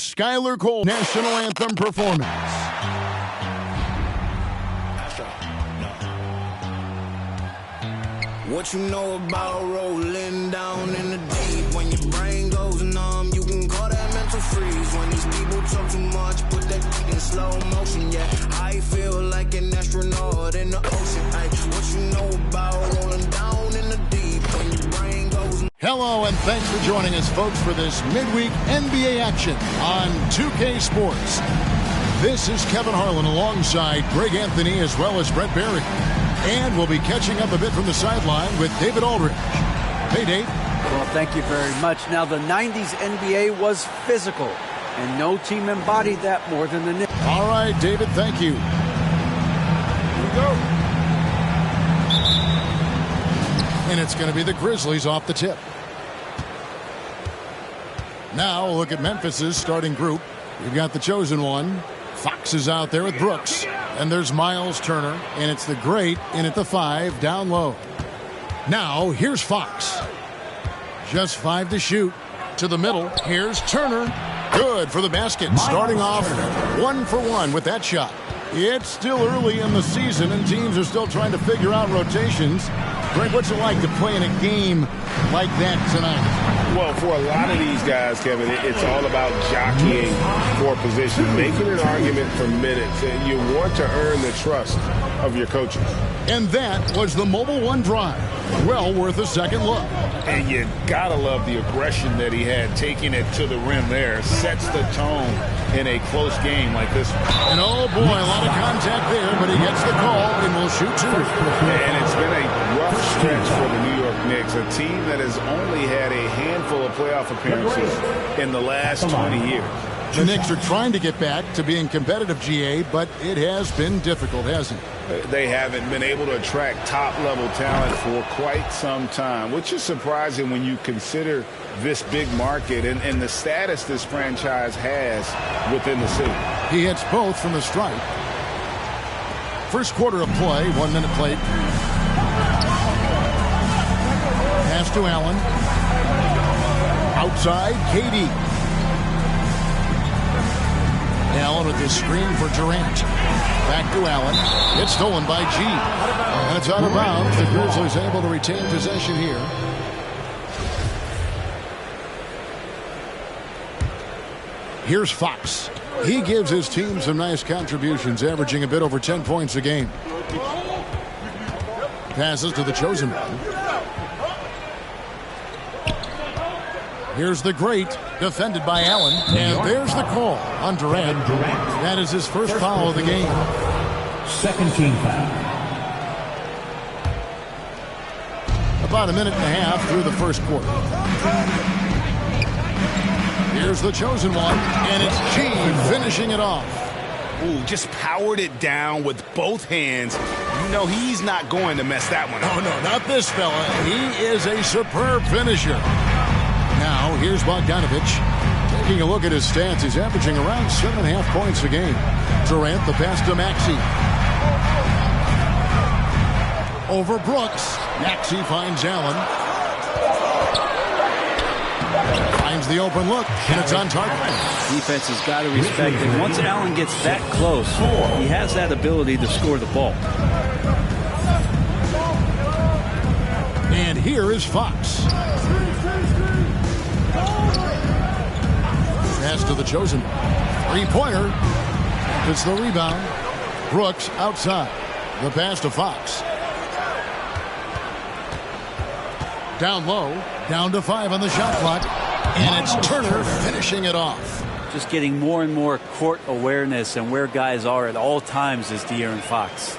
Skylar Cole National Anthem performance. What you know about rolling down in the deep? When your brain goes numb, you can call that mental freeze. When these people talk too much, put that in slow motion. Yeah, I feel like an astronaut in the ocean. Ay, what you know about rolling down in the deep? When your brain goes numb. Hello, and thanks for joining us, folks, for this midweek NBA action on 2K Sports. This is Kevin Harlan alongside Greg Anthony as well as Brett Barry. And we'll be catching up a bit from the sideline with David Aldridge. Hey, Dave. Well, thank you very much. Now, the 90s NBA was physical, and no team embodied that more than the Knicks. All right, David, thank you. Here we go. And it's going to be the Grizzlies off the tip. Now, look at Memphis's starting group. We've got the chosen one. Fox is out there with Brooks. And there's Miles Turner. And it's the great in at the 5 down low. Now, here's Fox. Just 5 to shoot. To the middle. Here's Turner. Good for the basket. Starting off 1 for 1 with that shot. It's still early in the season, and teams are still trying to figure out rotations. Greg, what's it like to play in a game like that tonight? Well, for a lot of these guys, Kevin, it's all about jockeying for position, making an argument for minutes. You want to earn the trust of your coaches. And that was the Mobile One drive. Well worth a second look. And you gotta love the aggression that he had, taking it to the rim there. Sets the tone in a close game like this one. And oh boy, a lot of contact there, but he gets the call and will shoot 2. And it's been a rough stretch for the New York Knicks, a team that has only had a handful of playoff appearances in the last 20 years. The Knicks are trying to get back to being competitive, GA, but it has been difficult, hasn't it? They haven't been able to attract top-level talent for quite some time, which is surprising when you consider this big market and the status this franchise has within the city. He hits both from the stripe. First quarter of play, 1 minute played. Pass to Allen. Outside, KD. Allen with his screen for Durant. Back to Allen. It's stolen by G. And it's out of bounds. The Grizzlies able to retain possession here. Here's Fox. He gives his team some nice contributions, averaging a bit over 10 points a game. Passes to the chosen one. Here's the great, defended by Allen, and there's the call on Durant. That is his first foul of the game. Second team foul. About a minute and a half through the first quarter. Here's the chosen one, and it's G finishing it off. Ooh, just powered it down with both hands. You know he's not going to mess that one up. Oh, no, not this fella. He is a superb finisher. Now, here's Bogdanovich. Taking a look at his stats, he's averaging around 7.5 points a game. Durant, the pass to Maxey. Over Brooks. Maxey finds Allen. Finds the open look, and it's on target. Defense has got to respect it. Once Allen gets that close, he has that ability to score the ball. And here is Fox. Pass to the chosen. Three-pointer. It's the rebound. Brooks outside. The pass to Fox. Down low. Down to 5 on the shot clock. And it's Turner finishing it off. Just getting more and more court awareness and where guys are at all times is De'Aaron Fox.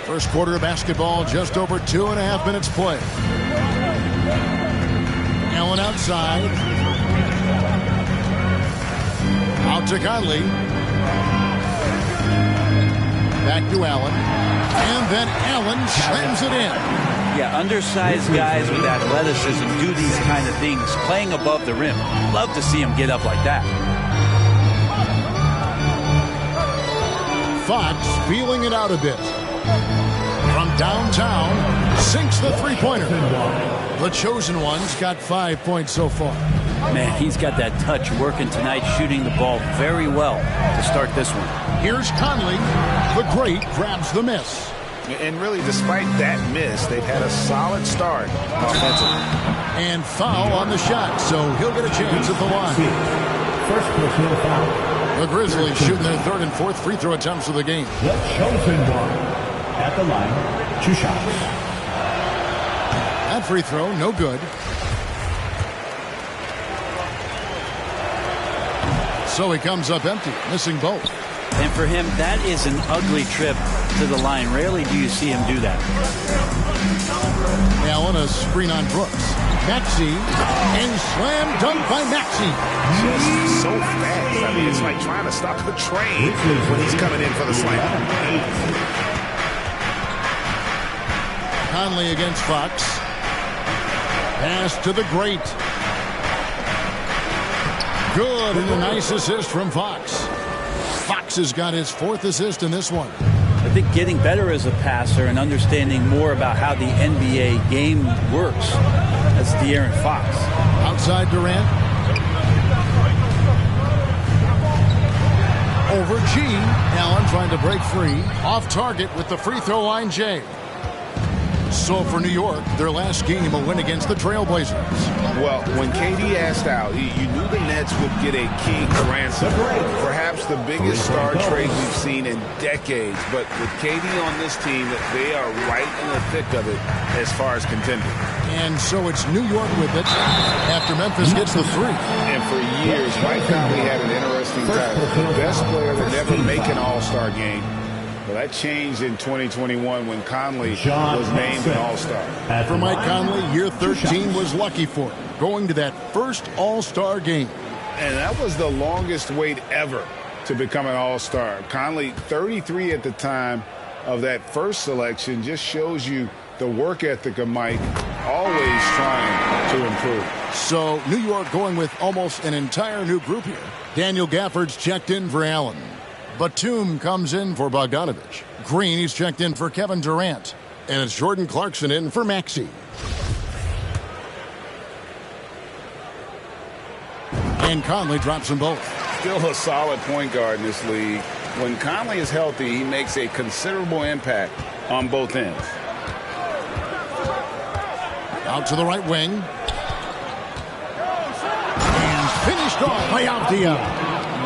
First quarter of basketball, just over 2.5 minutes play. Allen outside. Out to Conley. Back to Allen. And then Allen slams it in. Yeah, undersized guys with athleticism do these kind of things, playing above the rim. Love to see him get up like that. Fox feeling it out a bit. From downtown, sinks the three-pointer. The chosen one's got 5 points so far. Man, he's got that touch working tonight, shooting the ball very well to start this one. Here's Conley. The great grabs the miss. And really, despite that miss, they've had a solid start offensively. And foul on the shot, so he'll get a chance at the line. First personal foul. The Grizzlies shooting their third and fourth free throw attempts of the game. The chosen one at the line. 2 shots. That free throw, no good. So he comes up empty, missing both. And for him, that is an ugly trip to the line. Rarely do you see him do that. Allen, a screen on Brooks. Maxey, and slam dunk by Maxey. Just so fast. I mean, it's like trying to stop a train when he's coming in for the slam. Conley against Fox. Pass to the great. Good, and a nice assist from Fox. Fox has got his 4th assist in this one. I think getting better as a passer and understanding more about how the NBA game works. That's De'Aaron Fox. Outside Durant. Over G. Allen trying to break free. Off target with the free throw line, Jay. So for New York, their last game a win against the Trailblazers. Well, when KD asked out, you knew the Nets would get a king to ransom. Perhaps the biggest star trade we've seen in decades. But with KD on this team, they are right in the thick of it as far as contending. And so it's New York with it after Memphis gets the 3. And for years, Mike Conley had an interesting time. The best player to never make an All-Star game. Well, that changed in 2021 when Conley was named an All-Star. For Mike Conley, year 13 was lucky for him, going to that first All-Star game. And that was the longest wait ever to become an All-Star. Conley, 33 at the time of that first selection, just shows you the work ethic of Mike, always trying to improve. So New York going with almost an entire new group here. Daniel Gafford's checked in for Allen. Batum comes in for Bogdanovich. Green, he's checked in for Kevin Durant. And it's Jordan Clarkson in for Maxey. And Conley drops them both. Still a solid point guard in this league. When Conley is healthy, he makes a considerable impact on both ends. Out to the right wing. And finished off by Avdia.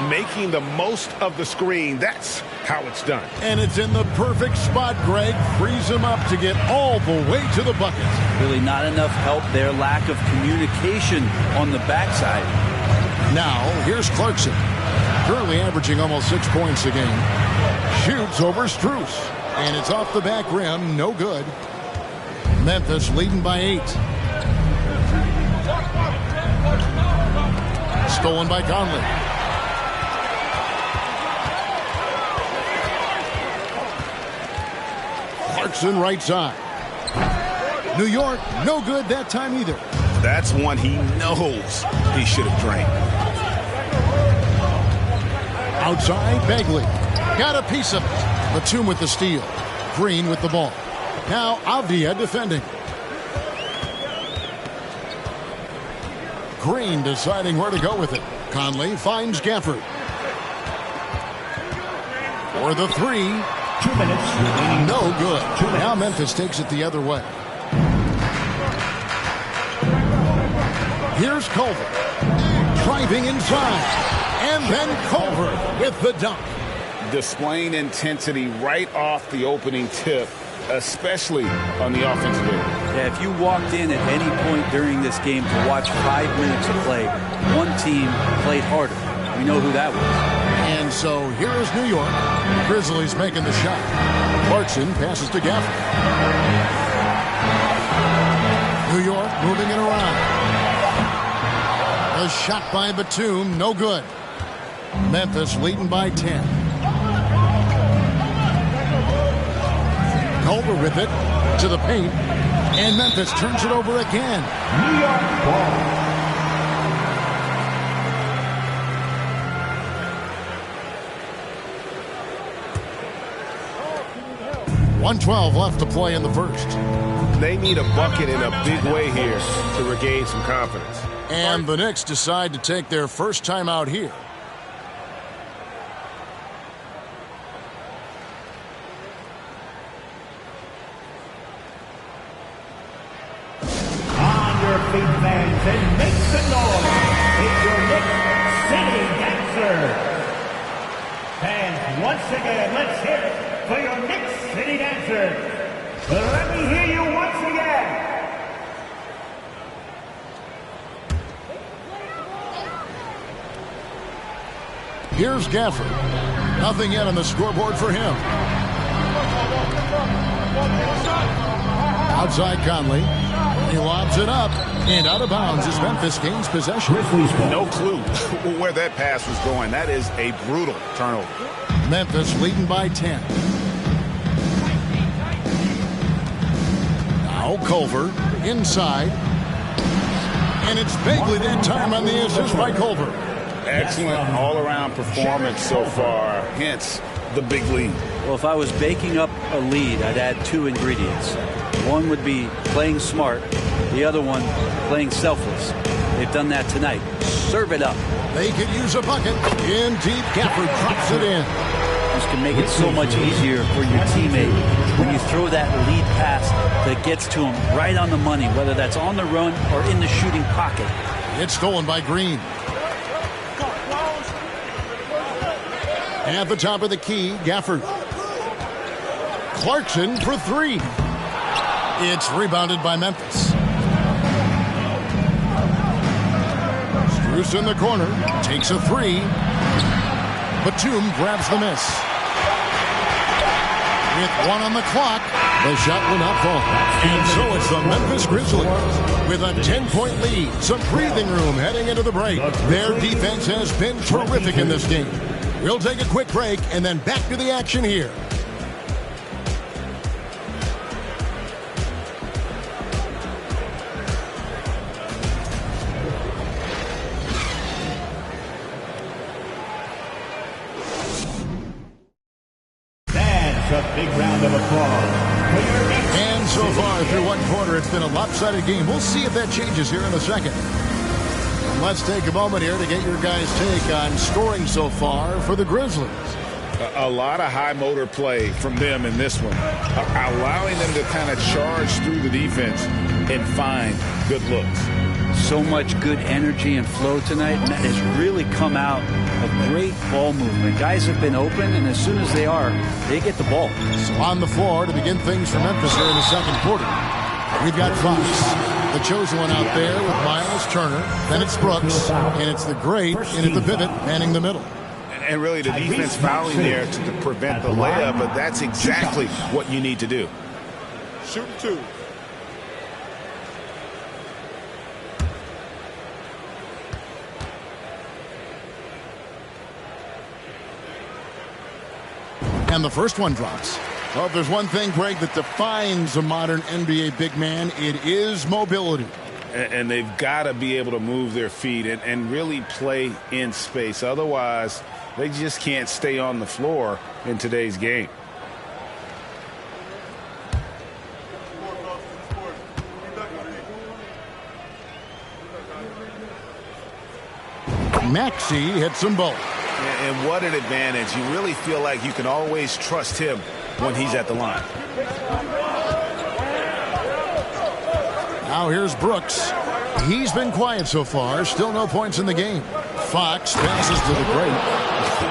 Making the most of the screen. That's how it's done. And it's in the perfect spot, Greg. Frees him up to get all the way to the bucket. Really not enough help there. Lack of communication on the backside. Now, here's Clarkson. Currently averaging almost 6 points a game. Shoots over Strus. And it's off the back rim. No good. Memphis leading by 8. Stolen by Conley. Clarkson right side. New York, no good that time either. That's one he knows he should have drained. Outside, Bagley. Got a piece of it. Batum with the steal. Green with the ball. Now Avdia defending. Green deciding where to go with it. Conley finds Gafford. For the 3. 2 minutes remaining. No good. Now Memphis takes it the other way. Here's Culver. Driving inside. And then Culver with the dunk. Displaying intensity right off the opening tip, especially on the offensive end. Yeah, if you walked in at any point during this game to watch 5 minutes of play, one team played harder. We know who that was. And so here is New York. Grizzlies making the shot. Clarkson passes to Gafford. New York moving it around. A shot by Batum, no good. Memphis leading by 10. Culver with it to the paint. And Memphis turns it over again. New York ball. 1:12 left to play in the first. They need a bucket in a big way here to regain some confidence. And the Knicks decide to take their first time out here. On your feet, fans, and make some noise. It's your Knicks City Dancer. Fans, once again, let's hear it for your Knicks City Dancer. Let me hear you once again. Here's Gafford. Nothing yet on the scoreboard for him. Outside Conley. He lobs it up. And out of bounds as Memphis gains possession. No clue where that pass was going. That is a brutal turnover. Memphis leading by 10. Now Culver inside. And it's Bagley that time on the assist by Culver. Excellent all-around performance so far, hence the big lead. Well, if I was baking up a lead, I'd add two ingredients. One would be playing smart, the other one playing selfless. They've done that tonight. Serve it up. They could use a bucket. In deep, Gafford drops it in. This can make it so much easier for your teammate when you throw that lead pass that gets to him right on the money, whether that's on the run or in the shooting pocket. It's stolen by Green. At the top of the key, Gafford. Clarkson for three. It's rebounded by Memphis. Strus in the corner. Takes a three. Batum grabs the miss. With one on the clock, the shot will not fall. And so it's the Memphis Grizzlies with a 10-point lead. Some breathing room heading into the break. Their defense has been terrific in this game. We'll take a quick break and then back to the action here. That's a big round of applause. And so far through one quarter, it's been a lopsided game. We'll see if that changes here in a second. Let's take a moment here to get your guys' take on scoring so far for the Grizzlies. A lot of high motor play from them in this one, allowing them to kind of charge through the defense and find good looks. So much good energy and flow tonight, and that has really come out of great ball movement. Guys have been open, and as soon as they are, they get the ball. So on the floor to begin things for Memphis here in the second quarter. We've got Fox, the chosen one out there with Miles Turner. Then it's Brooks, and it's the great in at the pivot, manning the middle. And really the defense fouling there to prevent the layup, but that's exactly what you need to do. Shooting two. And the first one drops. Well, if there's one thing, Greg, that defines a modern NBA big man, it is mobility. And they've got to be able to move their feet and really play in space. Otherwise, they just can't stay on the floor in today's game. Maxey hits them both. And what an advantage. You really feel like you can always trust him when he's at the line. Now here's Brooks. He's been quiet so far. Still no points in the game. Fox passes to the great.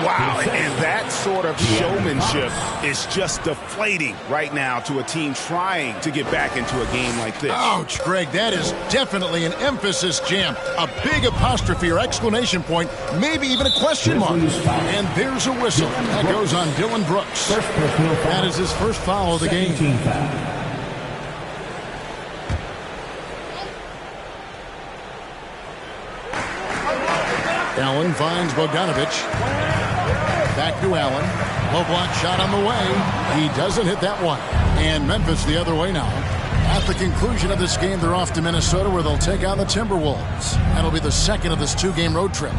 Wow, and that sort of showmanship is just deflating right now to a team trying to get back into a game like this. Ouch, Greg, that is definitely an emphasis jam. A big apostrophe or exclamation point, maybe even a question mark. And there's a whistle. That goes on Dylan Brooks. That is his first foul of the game. Allen finds Bogdanovich. Back to Allen. Low block shot on the way. He doesn't hit that one. And Memphis the other way now. At the conclusion of this game, they're off to Minnesota where they'll take on the Timberwolves. That'll be the second of this two-game road trip.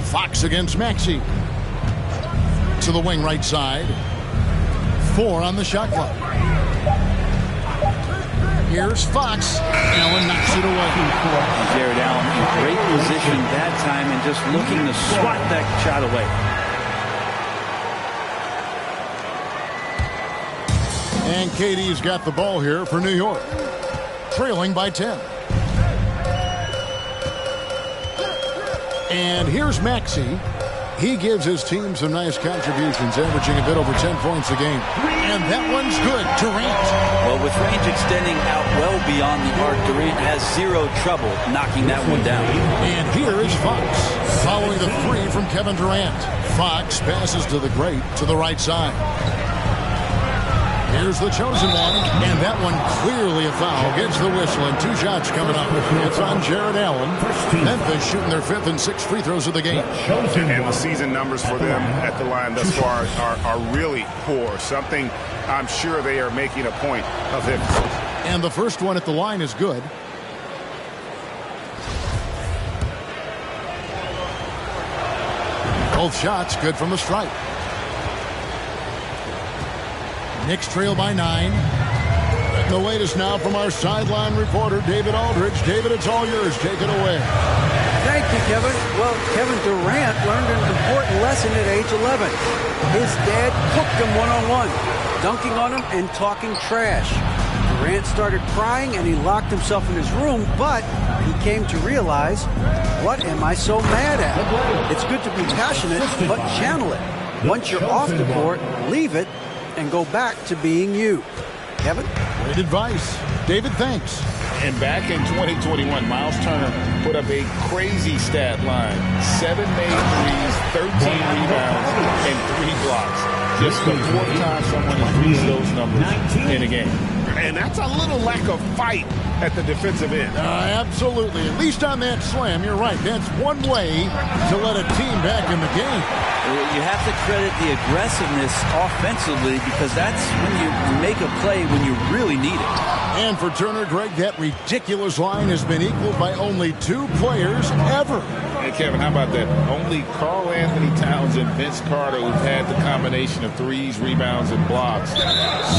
Fox against Maxey. To the wing right side. 4 on the shot clock. Here's Fox. Allen knocks it away. Jared Allen in great position that time and just looking to swat that shot away. And KD's got the ball here for New York, trailing by 10. And here's Maxey. He gives his team some nice contributions, averaging a bit over 10 points a game. And that one's good. Durant. Well, with range extending out well beyond the arc, Durant has zero trouble knocking that one down. And here is Fox, following the three from Kevin Durant. Fox passes to the great to the right side. Here's the chosen one, and that one clearly a foul. Gets the whistle, and 2 shots coming up. It's on Jared Allen. Memphis shooting their 5th and 6th free throws of the game. And the season numbers for them at the line thus far are really poor. Something I'm sure they are making a point of emphasis. And the first one at the line is good. Both shots good from the stripe. Knicks trail by 9. And the latest now from our sideline reporter, David Aldridge. David, it's all yours. Take it away. Thank you, Kevin. Well, Kevin Durant learned an important lesson at age 11. His dad cooked him one-on-one, dunking on him and talking trash. Durant started crying and he locked himself in his room, but he came to realize, what am I so mad at? It's good to be passionate, but channel it. Once you're off the court, leave it and go back to being you. Kevin? Great advice. David, thanks. And back in 2021, Miles Turner put up a crazy stat line. 7 made threes, 13 rebounds, and 3 blocks. Just the 4th time someone has reached those numbers in a game. And that's a little lack of fight at the defensive end. Absolutely. At least on that slam, you're right. That's one way to let a team back in the game. You have to credit the aggressiveness offensively because that's when you make a play when you really need it. And for Turner, Greg, that ridiculous line has been equaled by only 2 players ever. Hey, Kevin, how about that? Only Karl Anthony Towns and Vince Carter, who've had the combination of threes, rebounds, and blocks,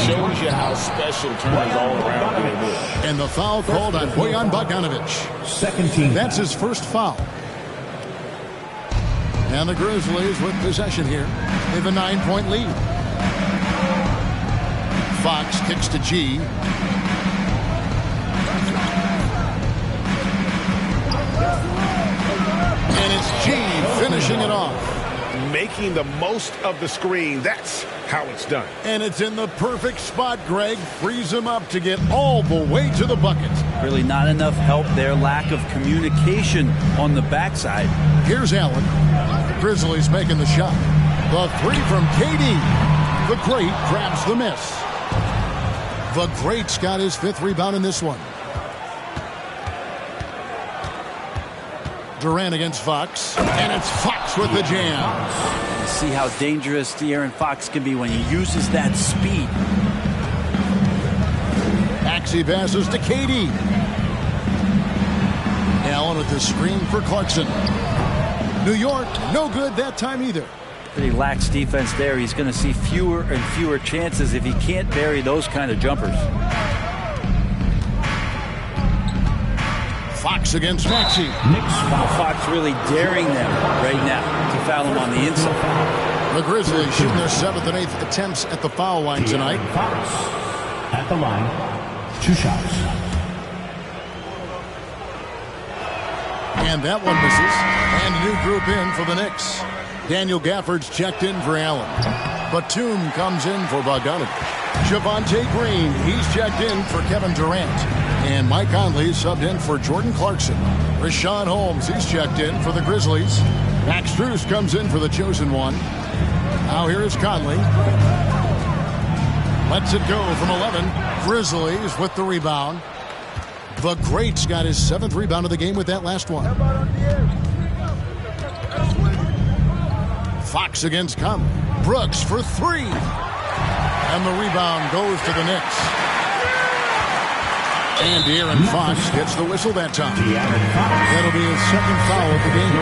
shows you how special Turner's all-around game is. And the foul called on Bojan Bogdanovic. Second team. That's his first foul. And the Grizzlies with possession here. They have a 9-point lead. Fox kicks to G. And it's G finishing it off. Making the most of the screen. That's how it's done. And it's in the perfect spot, Greg. Frees him up to get all the way to the bucket. Really not enough help there. Lack of communication on the backside. Here's Allen. Grizzlies making the shot. The 3 from KD. The Great grabs the miss. The Great's got his 5th rebound in this one. Durant against Fox. And it's Fox with the jam. You see how dangerous De'Aaron Fox can be when he uses that speed. Maxey passes to KD. Allen with the screen for Clarkson. New York, no good that time either. Pretty lax defense there. He's going to see fewer and fewer chances if he can't bury those kind of jumpers. Fox against Maxey. Fox really daring them right now to foul him on the inside. The Grizzlies shooting their 7th and 8th attempts at the foul line tonight. Fox at the line. 2 shots. And that one misses. And a new group in for the Knicks. Daniel Gafford's checked in for Allen. Batum comes in for Bogdanovic. Javonte Green, he's checked in for Kevin Durant. And Mike Conley subbed in for Jordan Clarkson. Rashawn Holmes, he's checked in for the Grizzlies. Max Strus comes in for the chosen one. Now here is Conley. Lets it go from 11. Grizzlies with the rebound. The Great's got his 7th rebound of the game with that last one. Fox against Conley. Brooks for 3. And the rebound goes to the Knicks. And De'Aaron Fox gets the whistle that time. That'll be his 2nd foul of the game.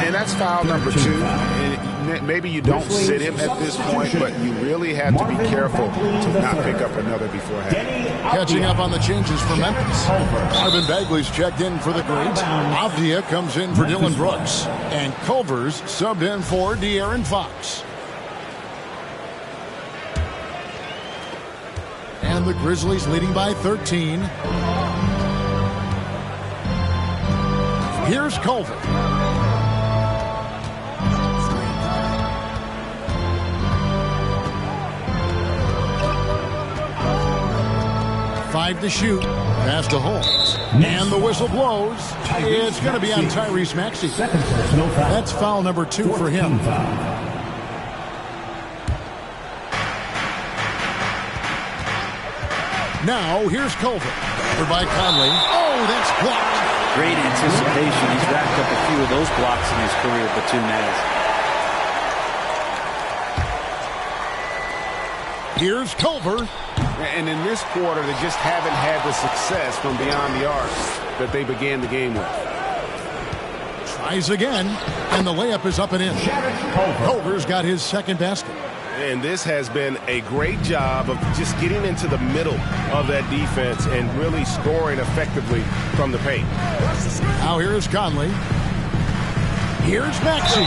And that's foul number 2. And maybe you don't sit him at this point, but you really have to be careful to not pick up another before half. Catching up on the changes for Memphis. Marvin Bagley's checked in for the great. Avdia comes in for Dylan Brooks. And Culver's subbed in for De'Aaron Fox. And the Grizzlies leading by 13. Here's Culver. 5 to shoot. Pass to Holmes. And the whistle blows. It's going to be on Tyrese Maxey. That's foul number 2 for him. Now, here's Culver. By Conley. Oh, that's blocked. Great anticipation. He's racked up a few of those blocks in his career, Batum has. Here's Culver. And in this quarter, they just haven't had the success from beyond the arc that they began the game with. Tries again, and the layup is up and in. Culver's got his second basket. And this has been a great job of just getting into the middle of that defense and really scoring effectively from the paint. Now here's Conley. Here's Maxey.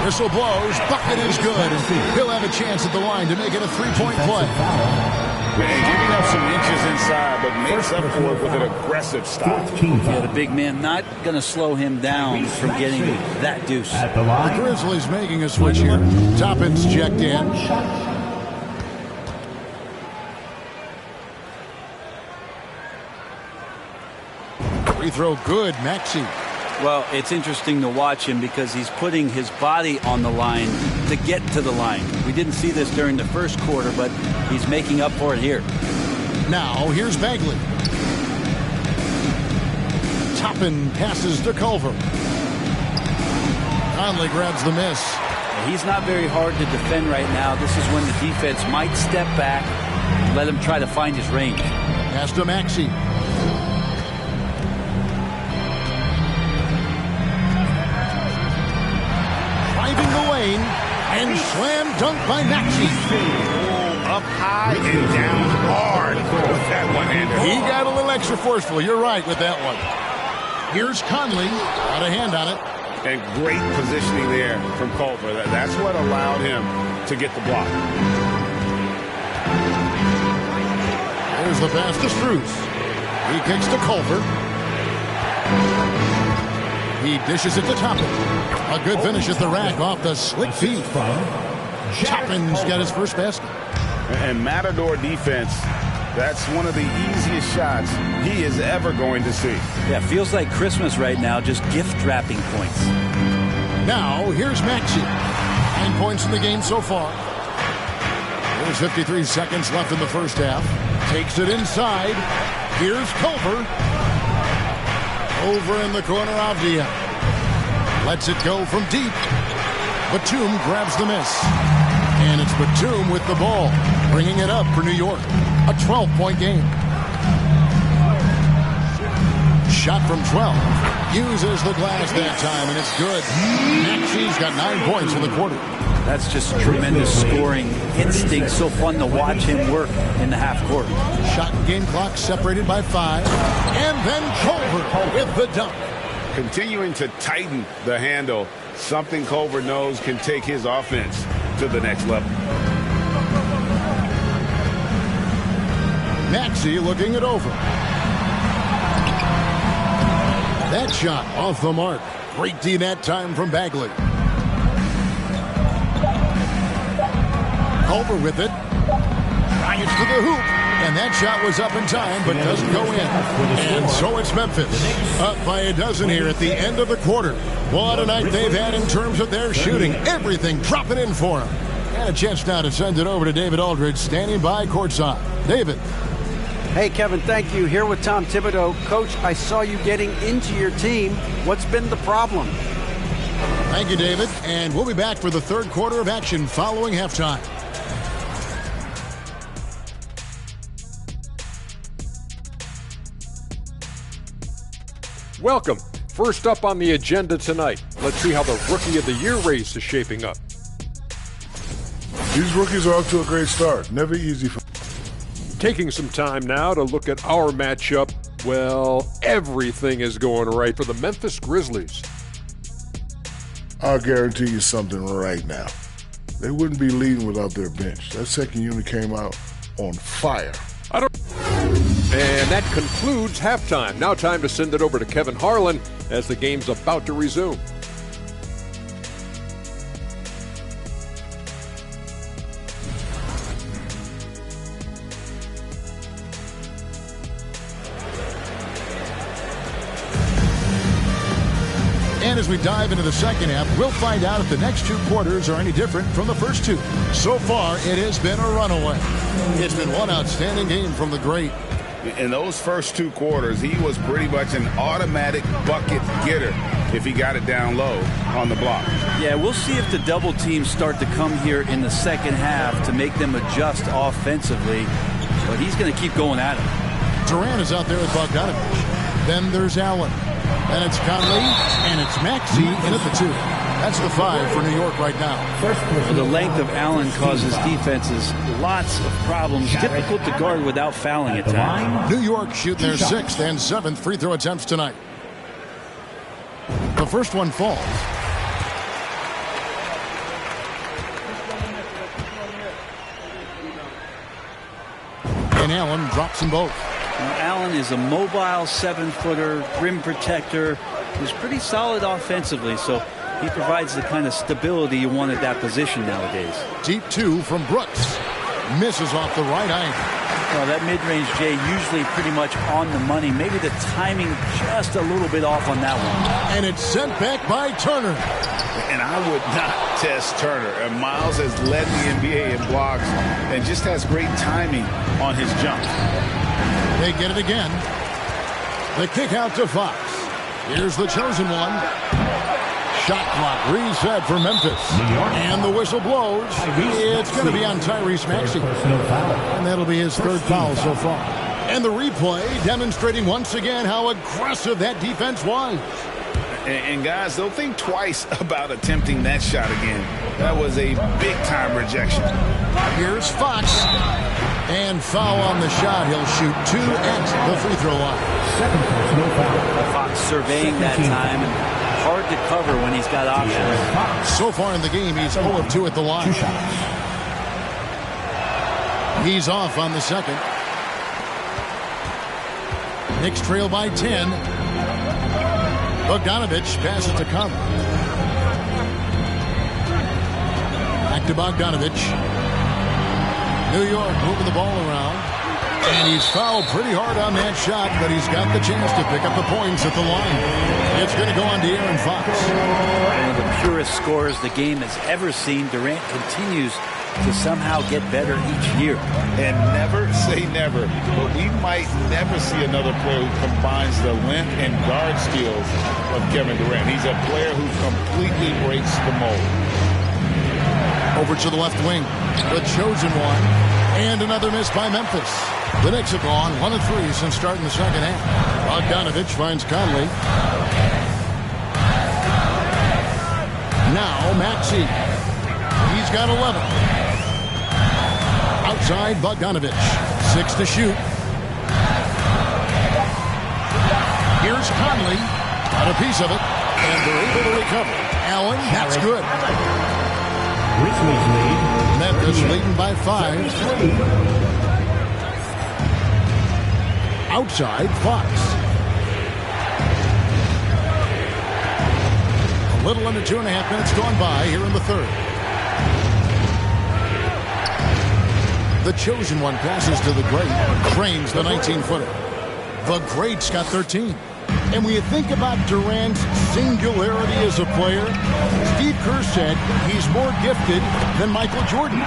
Whistle blows. Bucket is good. He'll have a chance at the line to make it a three-point play. And giving up some inches inside, but makes up for it with an aggressive stop. Yeah, the big man not going to slow him down from getting that deuce. The Grizzlies making a switch here. Toppin's checked in. Free throw good, Maxey. Well, it's interesting to watch him because he's putting his body on the line to get to the line. We didn't see this during the first quarter, but he's making up for it here. Now, here's Bagley. Toppin passes to Culver. Conley grabs the miss. He's not very hard to defend right now. This is when the defense might step back and let him try to find his range. Pass to Maxey. Driving the lane, and slam dunk by Maxey. Up high and down hard with that one-hander. He got a little extra forceful. You're right with that one. Here's Conley. Got a hand on it. And great positioning there from Culver. That's what allowed him to get the block. There's the pass to Strus. He kicks to Culver. He dishes it to Toppin. A good finish at the rack off the slick feed. Toppin's got his first basket. And Matador defense, that's one of the easiest shots he is ever going to see. Yeah, feels like Christmas right now, just gift wrapping points. Now, here's Maxey. 9 points in the game so far. There's 53 seconds left in the first half. Takes it inside. Here's Culver. Over in the corner, Avdia. Lets it go from deep. Batum grabs the miss. And it's Batum with the ball, bringing it up for New York. A 12-point game. Shot from 12. Uses the glass that time, and it's good. Maxey's got 9 points in the quarter. That's just tremendous scoring instinct. So fun to watch him work in the half court. Shot and game clock separated by 5. And then Culver with the dunk. Continuing to tighten the handle, something Culver knows can take his offense to the next level. Maxey looking it over. That shot off the mark. Great D that time from Bagley. Culver with it. Drives to the hoop. And that shot was up in time, but doesn't go in. And so it's Memphis. Up by a dozen here at the end of the quarter. What a night they've had in terms of their shooting. Everything dropping in for them. And a chance now to send it over to David Aldridge, standing by courtside. David. Hey, Kevin, thank you. Here with Tom Thibodeau. Coach, I saw you getting into your team. What's been the problem? Thank you, David. And we'll be back for the third quarter of action following halftime. Welcome. First up on the agenda tonight, let's see how the Rookie of the Year race is shaping up. These rookies are off to a great start. Never easy for. Taking some time now to look at our matchup. Well, everything is going right for the Memphis Grizzlies. I'll guarantee you something right now. They wouldn't be leading without their bench. That second unit came out on fire. And that concludes halftime. Now time to send it over to Kevin Harlan as the game's about to resume. And as we dive into the second half, we'll find out if the next two quarters are any different from the first two. So far, it has been a runaway. It's been one outstanding game from the great. In those first two quarters, he was pretty much an automatic bucket getter if he got it down low on the block. Yeah, we'll see if the double teams start to come here in the second half to make them adjust offensively. But he's going to keep going at it. Durant is out there with Bogdanovich. Then there's Allen. And it's Conley, and it's Maxey in at the 2. That's the 5 for New York right now. The length of Allen causes defenses lots of problems. Difficult to guard without fouling at times. New York shooting their 6th and 7th free throw attempts tonight. The first one falls. And Allen drops them both. Now, Allen is a mobile 7-footer, rim protector. He's pretty solid offensively, so he provides the kind of stability you want at that position nowadays. Deep 2 from Brooks. Misses off the right angle. Well, that mid-range, Jay, usually pretty much on the money. Maybe the timing just a little bit off on that one. And it's sent back by Turner. And I would not test Turner. And Miles has led the NBA in blocks and just has great timing on his jump. They get it again. The kick out to Fox. Here's the chosen one. Shot clock reset for Memphis. And the whistle blows. It's going to be on Tyrese Maxey. And that'll be his 3rd foul so far. And the replay demonstrating once again how aggressive that defense was. And guys, they'll think twice about attempting that shot again. That was a big-time rejection. Here's Fox. And foul on the shot. He'll shoot 2 at the free throw line. Fox surveying that time. And hard to cover when he's got options. So far in the game, he's 0 of 2 at the line. He's off on the second. Knicks trail by 10. Bogdanovich passes to Conley. Back to Bogdanovich. New York moving the ball around. And he's fouled pretty hard on that shot, but he's got the chance to pick up the points at the line. It's going to go on to Aaron Fox. One of the purest scorers the game has ever seen. Durant continues to somehow get better each year. And never say never, but we might never see another player who combines the length and guard skills of Kevin Durant. He's a player who completely breaks the mold. Over to the left wing, the chosen one, and another miss by Memphis. The Knicks have gone 1 of 3 since starting the second half. Bogdanovich finds Conley. Now Maxey. He's got 11. Outside Bogdanovich. 6 to shoot. Here's Conley. Got a piece of it. And they're able to recover. Allen, that's good. Memphis leading by 5. Outside, Fox. A little under 2.5 minutes gone by here in the third. The chosen one passes to the great. Cranes the 19-footer. The great's got 13. And when you think about Durant's singularity as a player, Steve Kerr said he's more gifted than Michael Jordan.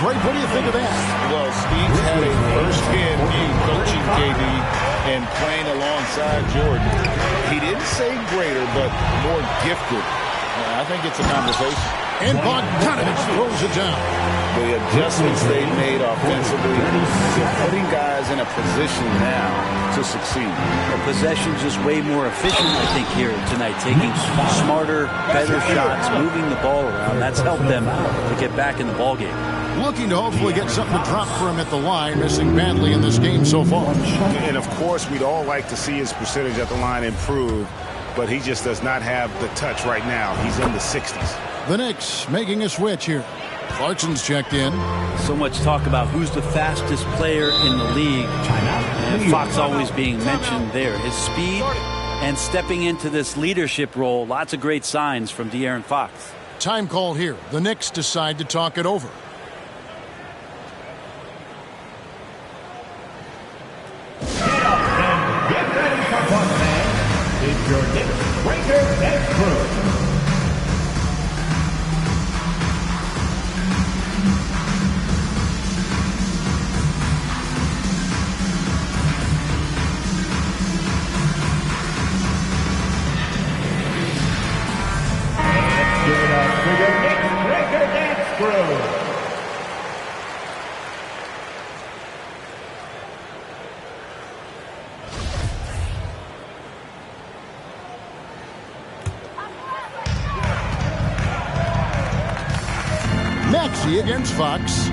Greg, what do you think of that? Well, Steve had a first-hand view coaching KD and playing alongside Jordan. He didn't say greater, but more gifted. I think it's a conversation. And Bogdanovich throws it down. The adjustments they made offensively, they're putting guys in a position now to succeed. The possession just way more efficient, I think, here tonight. Taking smarter, better shots, moving the ball around. That's helped them to get back in the ballgame. Looking to hopefully get something to drop for him at the line, missing badly in this game so far. And, of course, we'd all like to see his percentage at the line improve, but he just does not have the touch right now. He's in the 60s. The Knicks making a switch here. Clarkson's checked in. So much talk about who's the fastest player in the league. And Fox always being mentioned there. His speed and stepping into this leadership role. Lots of great signs from De'Aaron Fox. Time call here. The Knicks decide to talk it over. Get up and get ready for fun, fans. It's your Knicks Breakers and Crew. Give it up for your Knicks Breaker Dance Crew. Maxey against Fox.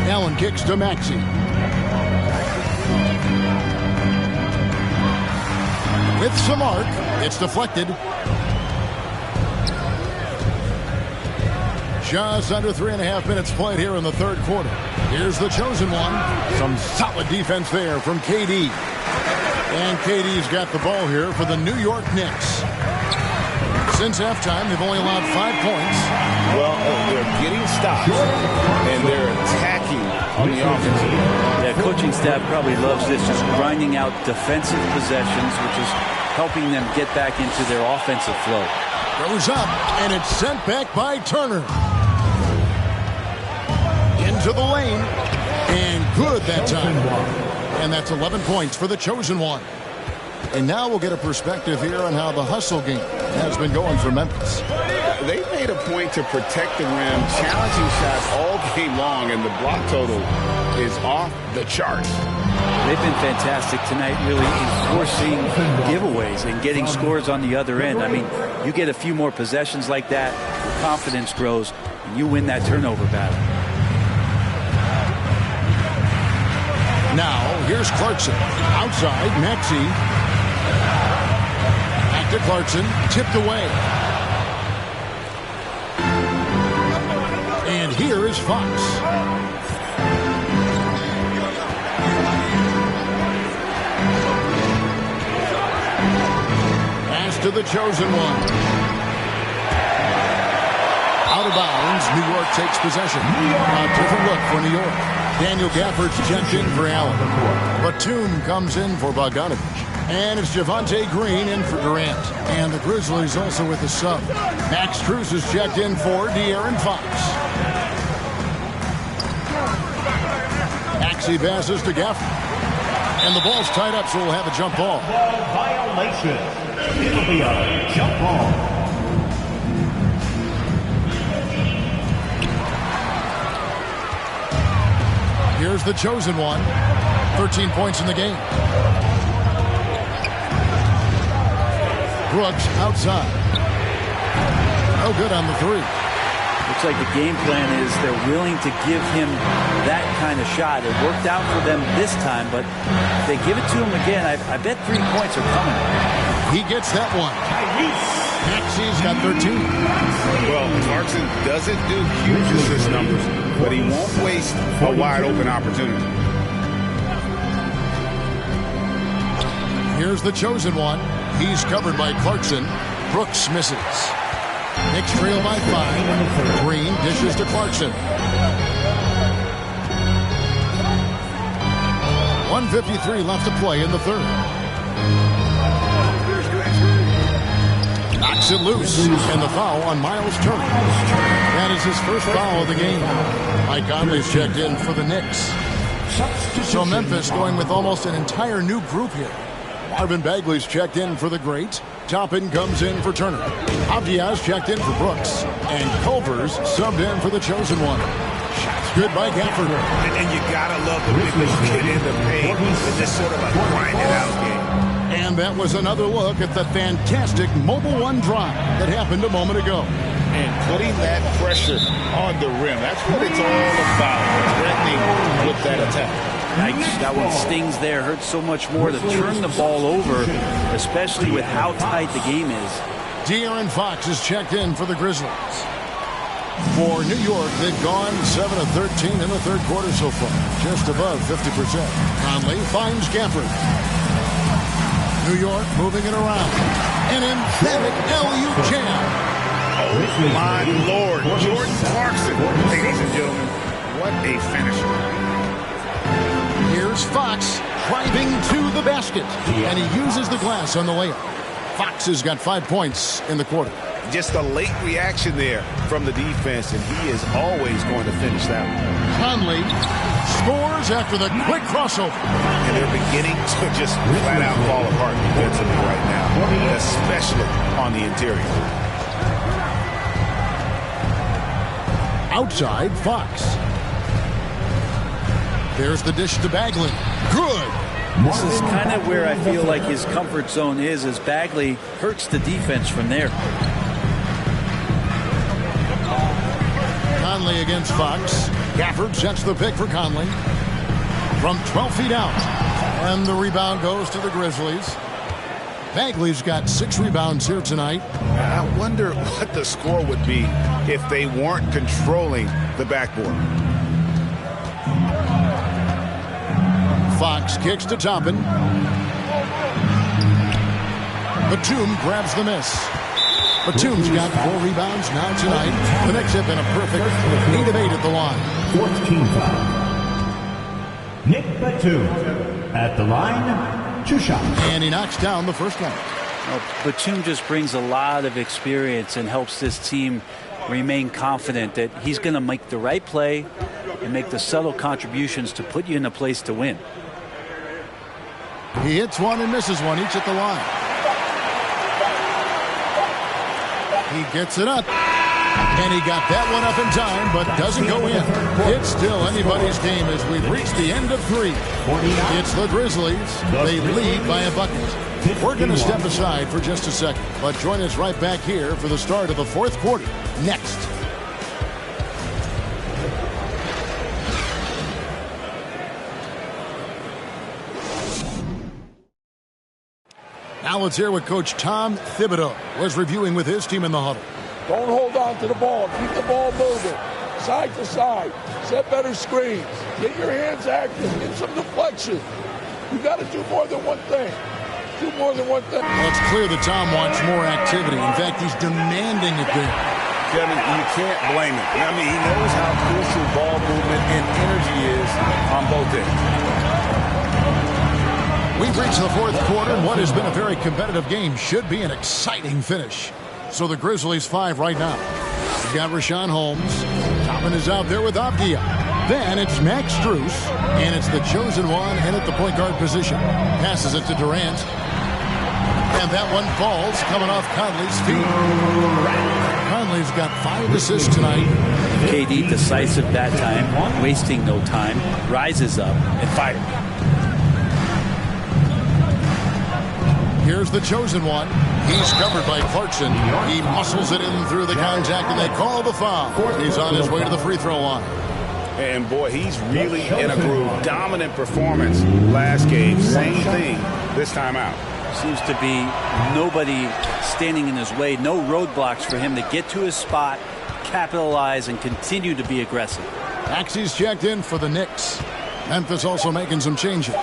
Allen kicks to Maxey. With some arc, it's deflected. Just under 3.5 minutes played here in the third quarter. Here's the chosen one. Some solid defense there from KD. And KD's got the ball here for the New York Knicks. Since halftime, they've only allowed 5 points. Well, they're getting stops, and they're attacking on the offensive end. Yeah, coaching staff probably loves this, just grinding out defensive possessions, which is helping them get back into their offensive flow. Goes up, and it's sent back by Turner. Into the lane, and good that time. And that's 11 points for the chosen one. And now we'll get a perspective here on how the hustle game has been going for Memphis. They made a point to protect the rim, challenging shots all game long, and the block total is off the charts. They've been fantastic tonight, really enforcing giveaways and getting scores on the other end. I mean, you get a few more possessions like that, your confidence grows, and you win that turnover battle. Now, here's Clarkson. Outside, Maxey. Back to Clarkson. Tipped away. And here is Fox. Pass to the chosen one. Out of bounds, New York takes possession. A different look for New York. Daniel Gafford's checked in for Allen. Batum comes in for Bogdanovich. And it's Javonte Green in for Durant. And the Grizzlies also with a sub. Max Strus is checked in for De'Aaron Fox. Maxey passes to Gafford. And the ball's tied up, so we'll have a jump ball. Violation. It'll be a jump ball. Here's the chosen one. 13 points in the game. Brooks outside. No good on the three. Looks like the game plan is they're willing to give him that kind of shot. It worked out for them this time, but if they give it to him again, I bet 3 points are coming. He gets that one. Maxey's got 13. Well, Clarkson doesn't do huge assist numbers, but he won't waste a wide open opportunity. Here's the chosen one. He's covered by Clarkson. Brooks misses. Knicks trail by 5. Green dishes to Clarkson. 1:53 left to play in the third. Knocks it loose, and the foul on Miles Turner. That is his first foul of the game. Mike Conley's checked in for the Knicks. So Memphis going with almost an entire new group here. Marvin Bagley's checked in for the great. Toppin comes in for Turner. Avdia's checked in for Brooks. And Culver's subbed in for the chosen one. Shots good by Gafford. And you gotta love the big ones get in the paint. It's just sort of a grinded out game. And that was another look at the fantastic Mobile One drive that happened a moment ago. And putting that pressure on the rim. That's what it's all about. Threatening with that attack. That one stings there. Hurts so much more to turn the ball over, especially with how tight the game is. De'Aaron Fox is checked in for the Grizzlies. For New York, they've gone 7 of 13 in the third quarter so far, just above 50%. Conley finds Gafford. New York moving it around. An emphatic LU jam. Oh, my Lord. Jordan Clarkson. Ladies and gentlemen, what a finisher. Here's Fox driving to the basket. And he uses the glass on the layup. Fox has got 5 points in the quarter. Just a late reaction there from the defense, and he is always going to finish that one. Conley scores after the quick crossover. And they're beginning to just flat out fall apart defensively right now, especially on the interior. Outside, Fox. There's the dish to Bagley. Good. This is kind of where I feel like his comfort zone is, as Bagley hurts the defense from there. Conley against Fox. Gafford sets the pick for Conley. From 12 feet out. And the rebound goes to the Grizzlies. Bagley's got 6 rebounds here tonight. I wonder what the score would be if they weren't controlling the backboard. Fox kicks to Toppin. Batum grabs the miss. Batum's got 4 rebounds now tonight. The Knicks have been a perfect 8 of 8 at the line. 14 foul. Nick Batum at the line. 2 shots. And he knocks down the first one. Well, Batum just brings a lot of experience and helps this team remain confident that he's going to make the right play and make the subtle contributions to put you in a place to win. He hits one and misses one, each at the line. He gets it up. And he got that one up in time, but doesn't go in. It's still anybody's game as we've reached the end of 3. It's the Grizzlies. They lead by a bucket. We're going to step aside for just a second, but join us right back here for the start of the 4th quarter next. Now let's hear what Coach Tom Thibodeau was reviewing with his team in the huddle. Don't hold on to the ball. Keep the ball moving. Side to side. Set better screens. Get your hands active. Get some deflection. You got to do more than one thing. Do more than one thing. Well, it's clear that Tom wants more activity. In fact, he's demanding it there. Kevin, you can't blame him. I mean, he knows how crucial ball movement and energy is on both ends. We've reached the 4th quarter, and what has been a very competitive game should be an exciting finish. So the Grizzlies 5 right now. We've got Rashawn Holmes. Toppin is out there with Avdia. Then it's Max Strus, and it's the chosen one and at the point guard position. Passes it to Durant. And that one falls, coming off Conley's feet. Conley's got 5 assists tonight. KD decisive that time, wasting no time, rises up and fires. Here's the chosen one. He's covered by Clarkson. He muscles it in through the contact, and they call the foul. He's on his way to the free throw line. And, boy, he's really in a groove. Dominant performance last game. Same thing this time out. Seems to be nobody standing in his way. No roadblocks for him to get to his spot, capitalize, and continue to be aggressive. Maxey's checked in for the Knicks. Memphis also making some changes.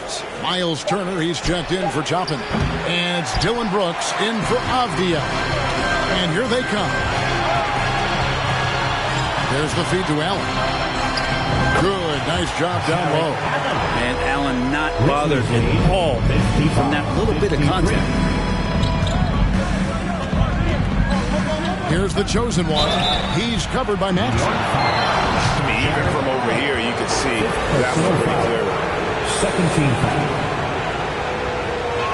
Miles Turner, he's checked in for Toppin. And it's Dylan Brooks in for Avdia. And here they come. There's the feed to Allen. Good, nice job down low. And Allen not bothered at all from that little bit of contact. Here's the chosen one. He's covered by Max. I mean, even from over here, you can see that one pretty clearly. Second team foul.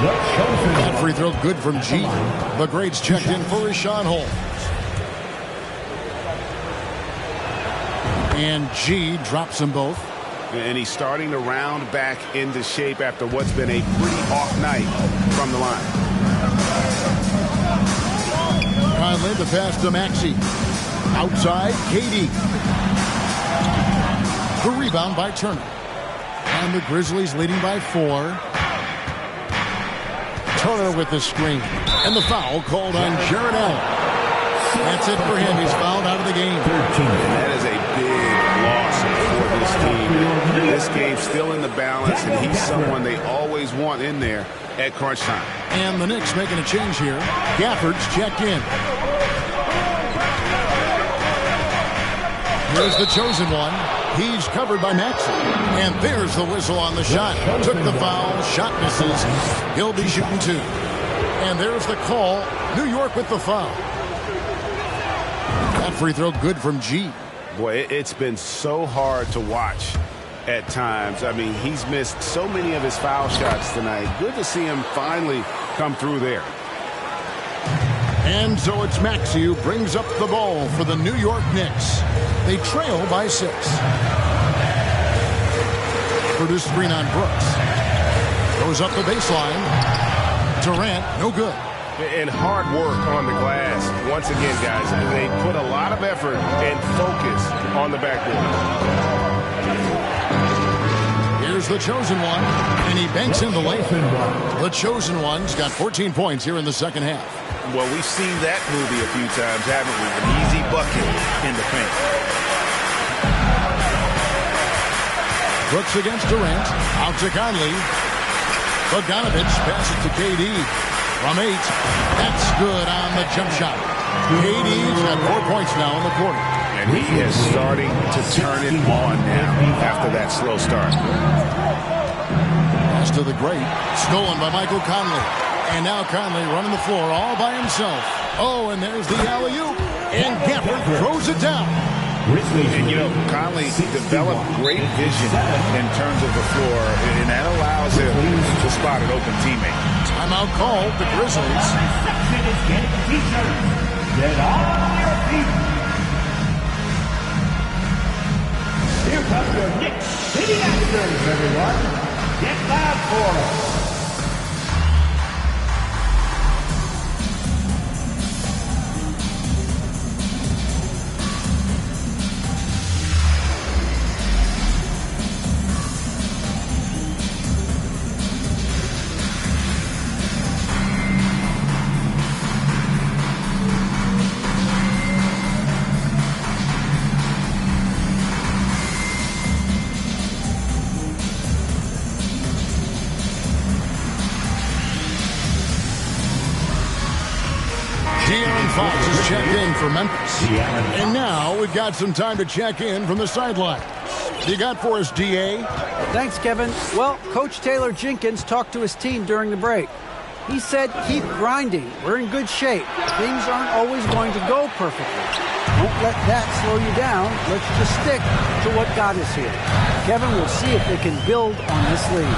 That free throw good from G. The greats checked in for Richaun Holmes. And G drops them both. And he's starting to round back into shape after what's been a pretty off night from the line. Conley, the pass to Maxey. Outside, KD. The rebound by Turner. And the Grizzlies leading by 4. Turner with the screen. And the foul called on Jarrett Allen. That's it for him. He's fouled out of the game. And that is a big loss for this team. This game's still in the balance, and he's someone they always want in there at crunch time. And the Knicks making a change here. Gafford's checked in. Here's the chosen one. He's covered by Maxey. And there's the whistle on the shot. Took the foul. Shot misses. He'll be shooting 2. And there's the call. New York with the foul. That free throw good from G. Boy, it's been so hard to watch at times. I mean, he's missed so many of his foul shots tonight. Good to see him finally come through there. And so it's Maxey who brings up the ball for the New York Knicks. They trail by 6. Produced screen on Brooks. Goes up the baseline. Durant, no good. And hard work on the glass. Once again, guys, they put a lot of effort and focus on the backboard. Here's the chosen one, and he banks in the lane. The chosen one's got 14 points here in the second half. Well, we've seen that movie a few times, haven't we? An easy bucket in the paint. Brooks against Durant. Out to Conley. Bogdanovich passes to KD. From 8. That's good on the jump shot. KD's got 4 points now in the quarter. And he is starting to turn it on now after that slow start. Pass to the great. Stolen by Michael Conley. And now Conley running the floor all by himself. Oh, and there's the alley-oop. And Gafford throws it down. And, you know, Conley developed great vision in terms of the floor, and that allows him to spot an open teammate. Timeout called the Grizzlies. Section is getting t-shirts. Get on your feet. Here comes your Knicks City Answers, everyone. Get loud for us. Fox has checked in for Memphis. And now we've got some time to check in from the sideline. You got for us, D.A.? Thanks, Kevin. Well, Coach Taylor Jenkins talked to his team during the break. He said, keep grinding. We're in good shape. Things aren't always going to go perfectly. Don't let that slow you down. Let's just stick to what got us here. Kevin will see if they can build on this lead.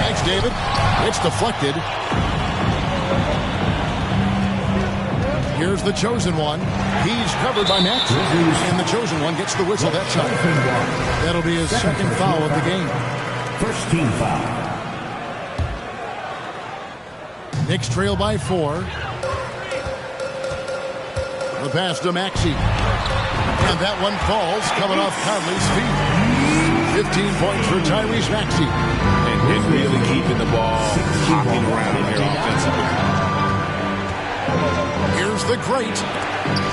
Thanks, David. It's deflected. Here's the chosen one. He's covered by Maxey. And the chosen one gets the whistle that time. That'll be his second foul of the game. First team foul. Knicks trail by 4. The pass to Maxey. And that one falls, coming off Conley's feet. 15 points for Tyrese Maxey. And really keeping the ball hopping around here offensively. Here's the great.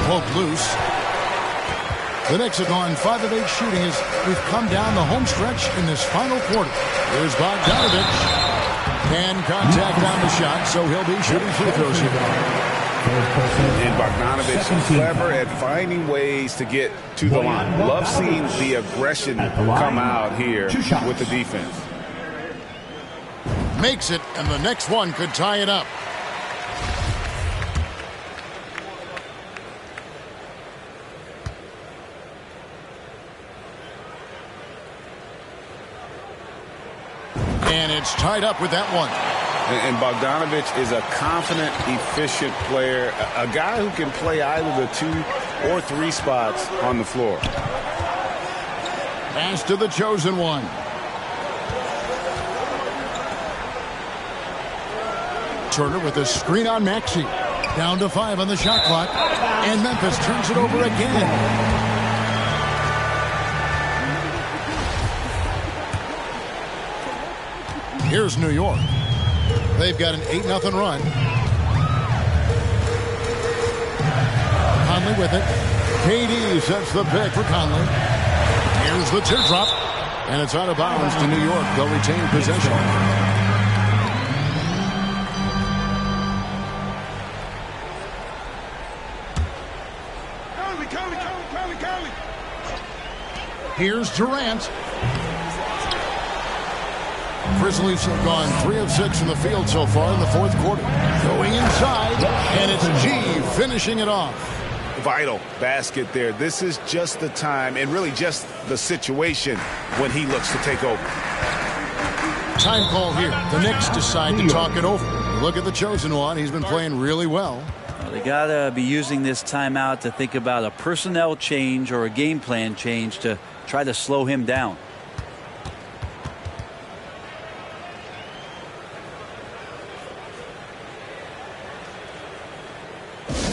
Poked loose. The Knicks have gone 5 of 8 shooting as we've come down the home stretch in this final quarter. Here's Bogdanovich. And contact on the shot, so he'll be shooting free throws here. And Bogdanovich is clever at finding ways to get to the line. Love seeing the aggression come out here with the defense. Makes it, and the next one could tie it up. And it's tied up with that one. And Bogdanovich is a confident, efficient player, a guy who can play either the 2 or 3 spots on the floor. Pass to the chosen one. Turner with a screen on Maxey. Down to 5 on the shot clock. And Memphis turns it over again. Here's New York. They've got an 8-0 run. Conley with it. KD sets the pick for Conley. Here's the teardrop. And it's out of bounds to New York. They'll retain possession. Here's Durant. Grizzlies have gone 3 of 6 from the field so far in the 4th quarter. Going inside, and it's G finishing it off. Vital basket there. This is just the time and really just the situation when he looks to take over. Time call here. The Knicks decide to talk it over. Look at the chosen one. He's been playing really well. They got to be using this timeout to think about a personnel change or a game plan change to try to slow him down.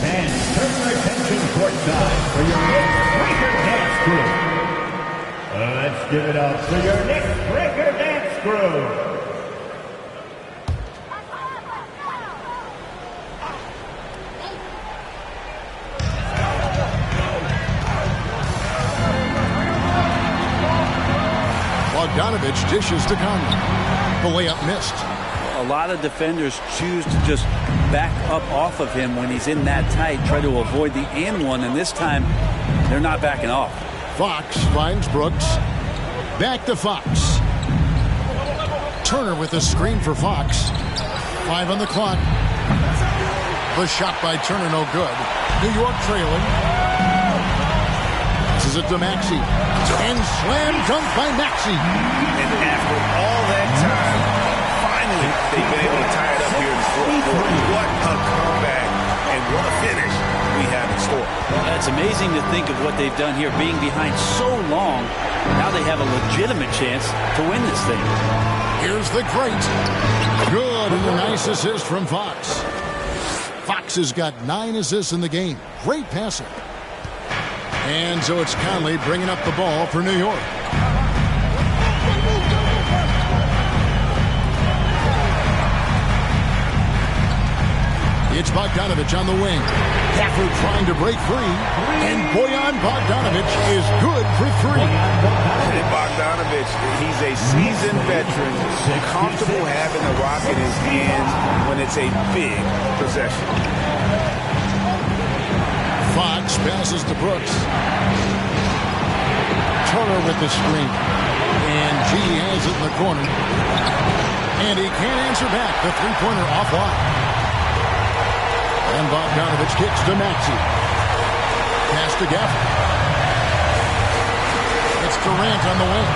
And turn your attention courtside for your Knicks Breaker Dance Crew. Let's give it up for your Knicks Breaker Dance Crew. Bogdanovich dishes to Conley. The layup missed. A lot of defenders choose to just back up off of him when he's in that tight, try to avoid the and one, and this time they're not backing off. Fox finds Brooks. Back to Fox. Turner with a screen for Fox. 5 on the clock. The shot by Turner no good. New York trailing. This is it to Maxey. And slam dunk by Maxey. And after all that time, finally they've been able to tie it up here in the 4th quarter. What a comeback and what a finish we have in store. Well, it's amazing to think of what they've done here, being behind so long. Now they have a legitimate chance to win this thing. Here's the great. Good, and a nice assist from Fox. Fox has got 9 assists in the game. Great passer. And so it's Conley bringing up the ball for New York. It's Bogdanovich on the wing. Gafford trying to break free. And Bojan Bogdanovich is good for 3. And Bogdanovich, he's a seasoned veteran, comfortable having the rock in his hands when it's a big possession. Fox passes to Brooks. Turner with the screen. And G has it in the corner. And he can't answer back. The 3-pointer offline. And Bogdanovich kicks to Maxey. Pass to Gafford. It's Durant on the wing.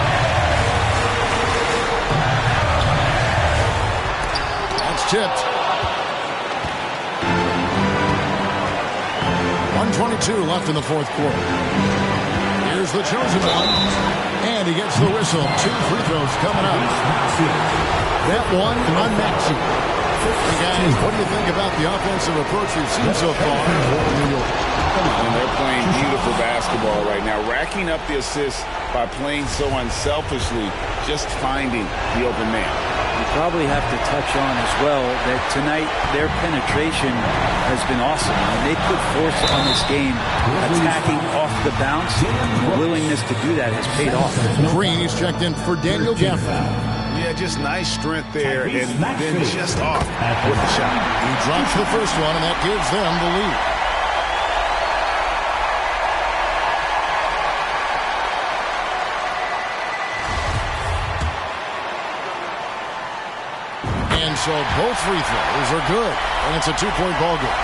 That's tipped. 1:22 left in the 4th quarter. Here's the chosen one. And he gets the whistle. 2 free throws coming up. That one on Maxey. Hey guys, what do you think about the offensive approach you've seen so far in New York? And they're playing beautiful basketball right now, racking up the assists by playing so unselfishly, just finding the open man. You probably have to touch on as well that tonight their penetration has been awesome. And they put force on this game, attacking off the bounce. The willingness to do that has paid off. Green is checked in for Daniel Gafford. Yeah, just nice strength there, and then just off with the shot. He drops the first one, and that gives them the lead. And so both free throws are good, and it's a 2-point ball game.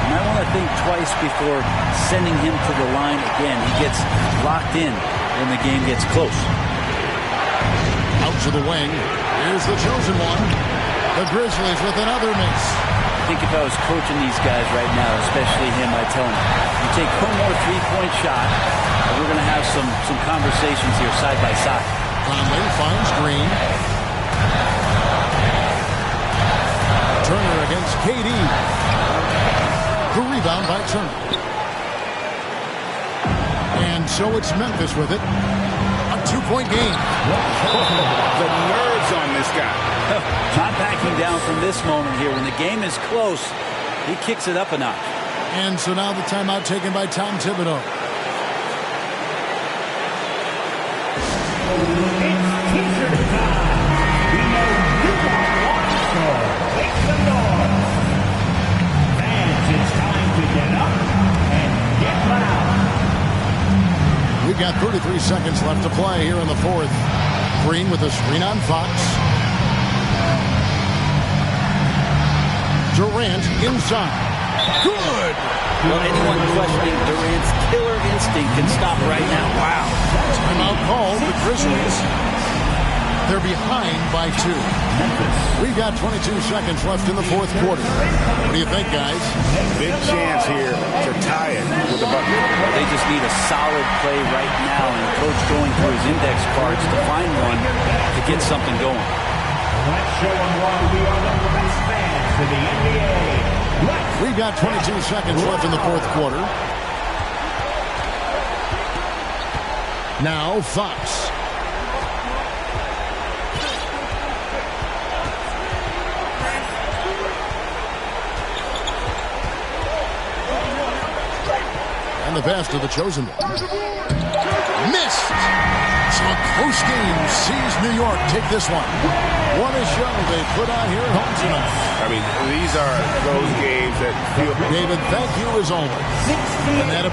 You might want to think twice before sending him to the line again. He gets locked in when the game gets close. Out to the wing. Here's the chosen one. The Grizzlies with another miss. I think if I was coaching these guys right now, especially him, I'd tell him, you take one more three-point shot, and we're going to have some conversations here side by side. Conley finds Green. Turner against KD. The rebound by Turner. And so it's Memphis with it. A 2-point game. The nerves on this guy. Not backing down from this moment here. When the game is close, he kicks it up a notch. And so now the timeout taken by Tom Thibodeau. It's T-shirt time. We know you want to score. Make some noise. Fans, it's time to get up and get loud. We've got 33 seconds left to play here in the fourth. Green with a screen on Fox. Durant inside. Good! Well, anyone questioning Durant's killer instinct can stop right now. Wow. Timeout called. The Grizzlies. They're behind by 2. We've got 22 seconds left in the fourth quarter. What do you think, guys? Big chance here to tie it with a bucket. They just need a solid play right now, and Coach going through his index cards to find one to get something going. Let's show them why we are the best fans in the NBA. We've got 22 seconds left in the fourth quarter. Now Fox. And the pass to the chosen one. Missed. So a close game sees New York take this one. What a show they put on here at home tonight. I mean, these are those games that feel... David, thank you as always. And that